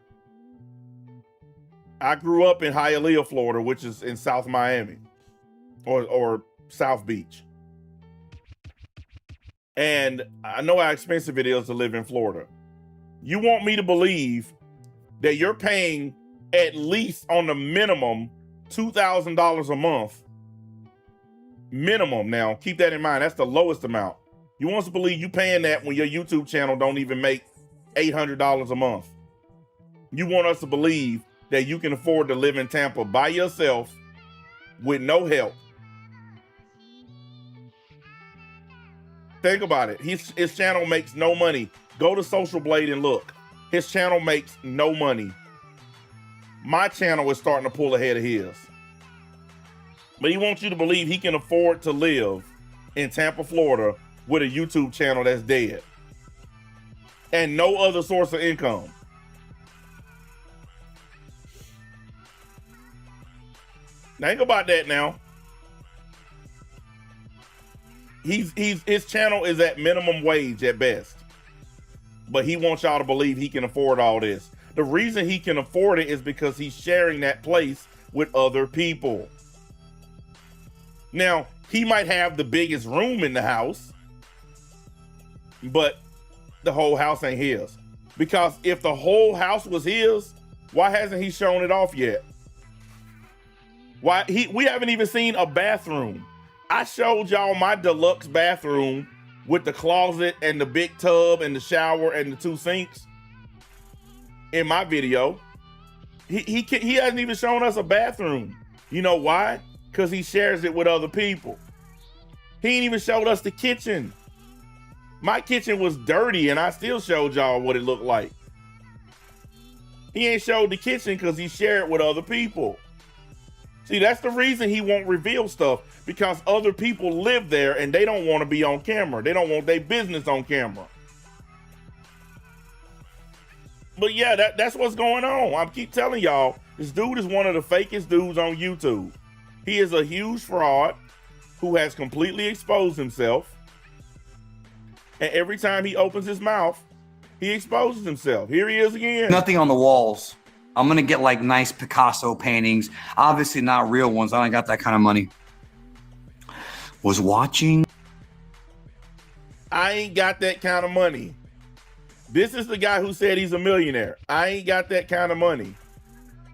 I grew up in Hialeah, Florida, which is in South Miami or South Beach. And I know how expensive it is to live in Florida. You want me to believe that you're paying at least on the minimum $2,000 a month. Minimum. Now, keep that in mind. That's the lowest amount. You want us to believe you paying that when your YouTube channel don't even make $800 a month. You want us to believe that you can afford to live in Tampa by yourself with no help. Think about it. His channel makes no money. Go to Social Blade and look. His channel makes no money. My channel is starting to pull ahead of his. But he wants you to believe he can afford to live in Tampa, Florida with a YouTube channel that's dead and no other source of income. Think about that now. His channel is at minimum wage at best, but he wants y'all to believe he can afford all this. The reason he can afford it is because he's sharing that place with other people. Now, he might have the biggest room in the house, but the whole house ain't his. Because if the whole house was his, why hasn't he shown it off yet? We haven't even seen a bathroom. I showed y'all my deluxe bathroom with the closet and the big tub and the shower and the 2 sinks in my video. He hasn't even shown us a bathroom. You know why? Because he shares it with other people. He ain't even showed us the kitchen. My kitchen was dirty and I still showed y'all what it looked like. He ain't showed the kitchen because he shared it with other people. See, that's the reason he won't reveal stuff, because other people live there and they don't want to be on camera. They don't want their business on camera. But yeah, that's what's going on. I keep telling y'all, this dude is one of the fakest dudes on YouTube. He is a huge fraud who has completely exposed himself. And every time he opens his mouth, he exposes himself. Here he is again. Nothing on the walls. I'm going to get like nice Picasso paintings. Obviously not real ones. I don't got that kind of money. Was watching. I ain't got that kind of money. This is the guy who said he's a millionaire. I ain't got that kind of money.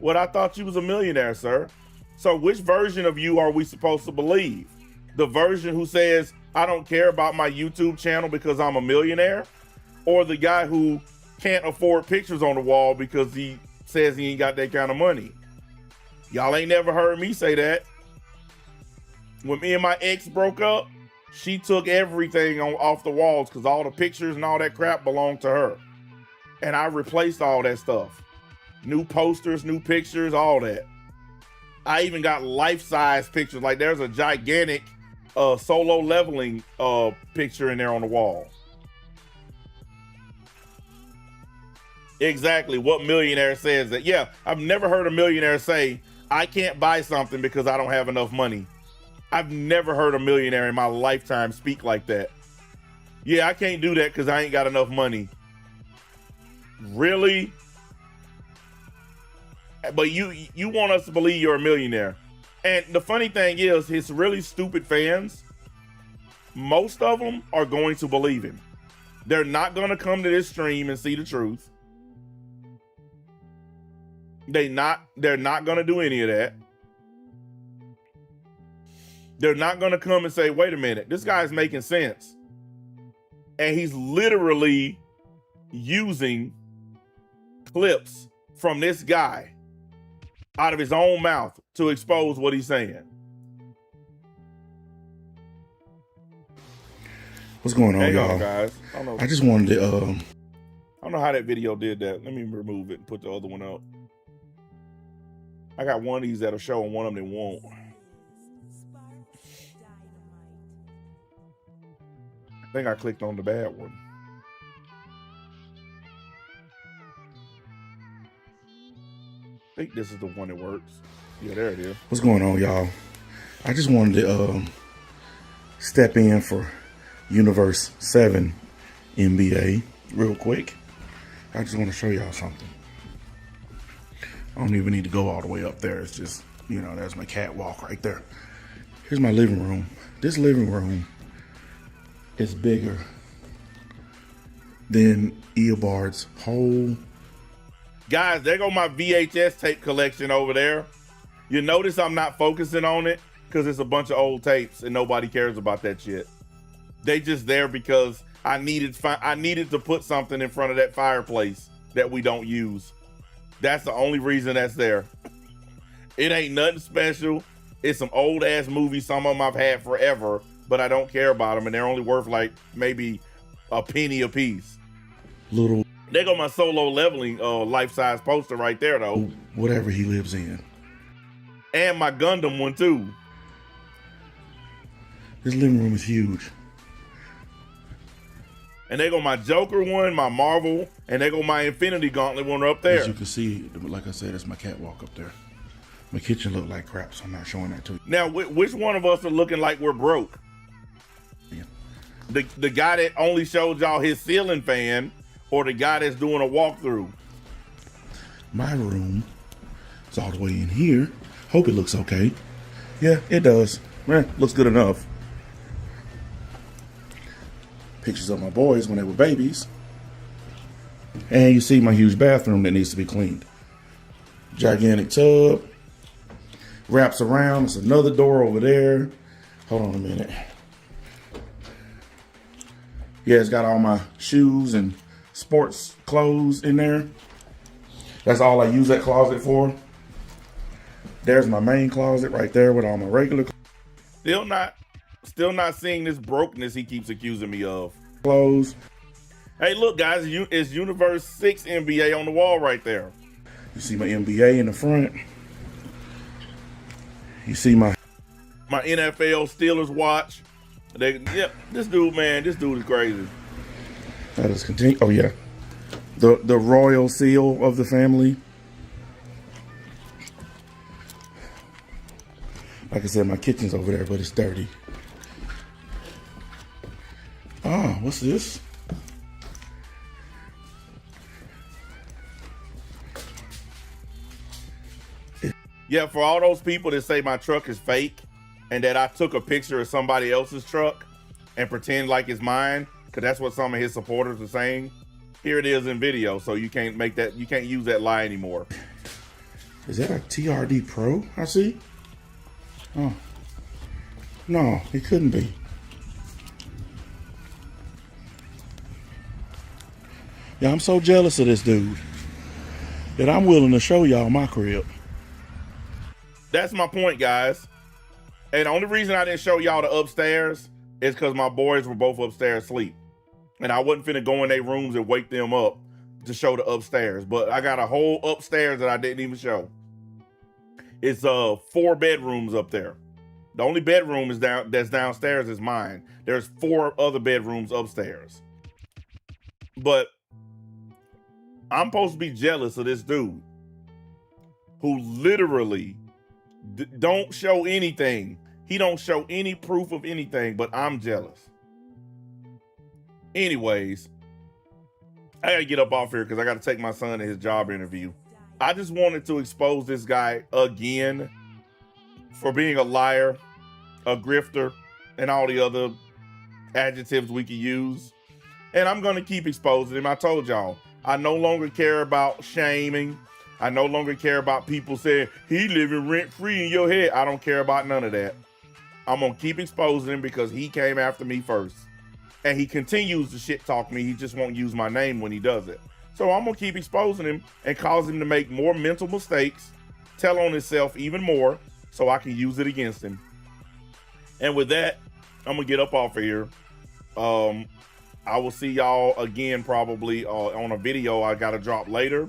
What, I thought you was a millionaire, sir. So which version of you are we supposed to believe? The version who says, I don't care about my YouTube channel because I'm a millionaire? Or the guy who can't afford pictures on the wall because he says he ain't got that kind of money? Y'all ain't never heard me say that. When me and my ex broke up, she took everything off the walls because all the pictures and all that crap belonged to her. And I replaced all that stuff. New posters, new pictures, all that. I even got life-size pictures. Like there's a gigantic solo leveling picture in there on the wall. Exactly. What millionaire says that? Yeah, I've never heard a millionaire say, I can't buy something because I don't have enough money. I've never heard a millionaire in my lifetime speak like that. Yeah, I can't do that because I ain't got enough money. Really? But you want us to believe you're a millionaire. And the funny thing is, his really stupid fans, most of them are going to believe him. They're not going to come to this stream and see the truth. They're not going to do any of that. They're not going to come and say, wait a minute, this guy's making sense. And he's literally using clips from this guy out of his own mouth to expose what he's saying. What's going on, Hang y'all? on, guys. I just wanted to I don't know how that video did that. Let me remove it and put the other one up. I got one of these that'll show and one of them that won't. I think I clicked on the bad one. I think this is the one that works. Yeah, there it is. What's going on, y'all? I just wanted to step in for Universe 7 NBA real quick. I just want to show y'all something. I don't even need to go all the way up there. It's just, you know, there's my catwalk right there. Here's my living room. This living room is bigger than Eobard's whole. Guys, there go my VHS tape collection over there. You notice I'm not focusing on it because it's a bunch of old tapes and nobody cares about that shit. They just there because I needed to put something in front of that fireplace that we don't use. That's the only reason that's there. It ain't nothing special. It's some old ass movies. Some of them I've had forever, but I don't care about them, and they're only worth like maybe a penny a piece. Little. There go my solo leveling life-size poster right there, though. Whatever he lives in. And my Gundam one too. This living room is huge. And they go my Joker one, my Marvel, and they go my Infinity Gauntlet one up there. As you can see, like I said, that's my catwalk up there. My kitchen looked like crap, so I'm not showing that to you. Now, which one of us are looking like we're broke? Yeah. The guy that only showed y'all his ceiling fan, or the guy that's doing a walkthrough? My room is all the way in here. Hope it looks okay. Yeah, it does. looks good enough. Pictures of my boys when they were babies. And you see my huge bathroom that needs to be cleaned. Gigantic tub. Wraps around. There's another door over there. Hold on a minute. Yeah, it's got all my shoes and sports clothes in there. That's all I use that closet for. There's my main closet right there with all my regular Still not seeing this brokenness he keeps accusing me of. clothes. Hey, look, guys, it's Universe 6 NBA on the wall right there. You see my NBA in the front. You see my NFL Steelers watch. This dude is crazy. that is continue. Oh yeah, the royal seal of the family. Like I said, my kitchen's over there, but it's dirty. Oh, what's this? Yeah, for all those people that say my truck is fake and that I took a picture of somebody else's truck and pretend like it's mine, because that's what some of his supporters are saying. Here it is in video, so you can't use that lie anymore. Is that a TRD Pro I see? Oh. No, it couldn't be. Yeah, I'm so jealous of this dude that I'm willing to show y'all my crib. That's my point, guys. And the only reason I didn't show y'all the upstairs is because my boys were both upstairs asleep. And I wasn't finna go in their rooms and wake them up to show the upstairs. But I got a whole upstairs that I didn't even show. It's 4 bedrooms up there. The only bedroom that's downstairs is mine. There's 4 other bedrooms upstairs. But I'm supposed to be jealous of this dude who literally don't show anything. He don't show any proof of anything, but I'm jealous. Anyways, I gotta get up off here because I gotta take my son to his job interview. I just wanted to expose this guy again for being a liar, a grifter, and all the other adjectives we could use. And I'm gonna keep exposing him. I told y'all, I no longer care about shaming. I no longer care about people saying, he living rent-free in your head. I don't care about none of that. I'm gonna keep exposing him because he came after me first. And he continues to shit talk me. He just won't use my name when he does it. So I'm gonna keep exposing him and cause him to make more mental mistakes, tell on himself even more, so I can use it against him. And with that, I'm gonna get up off of here. I will see y'all again probably on a video I gotta drop later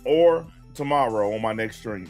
or tomorrow on my next stream.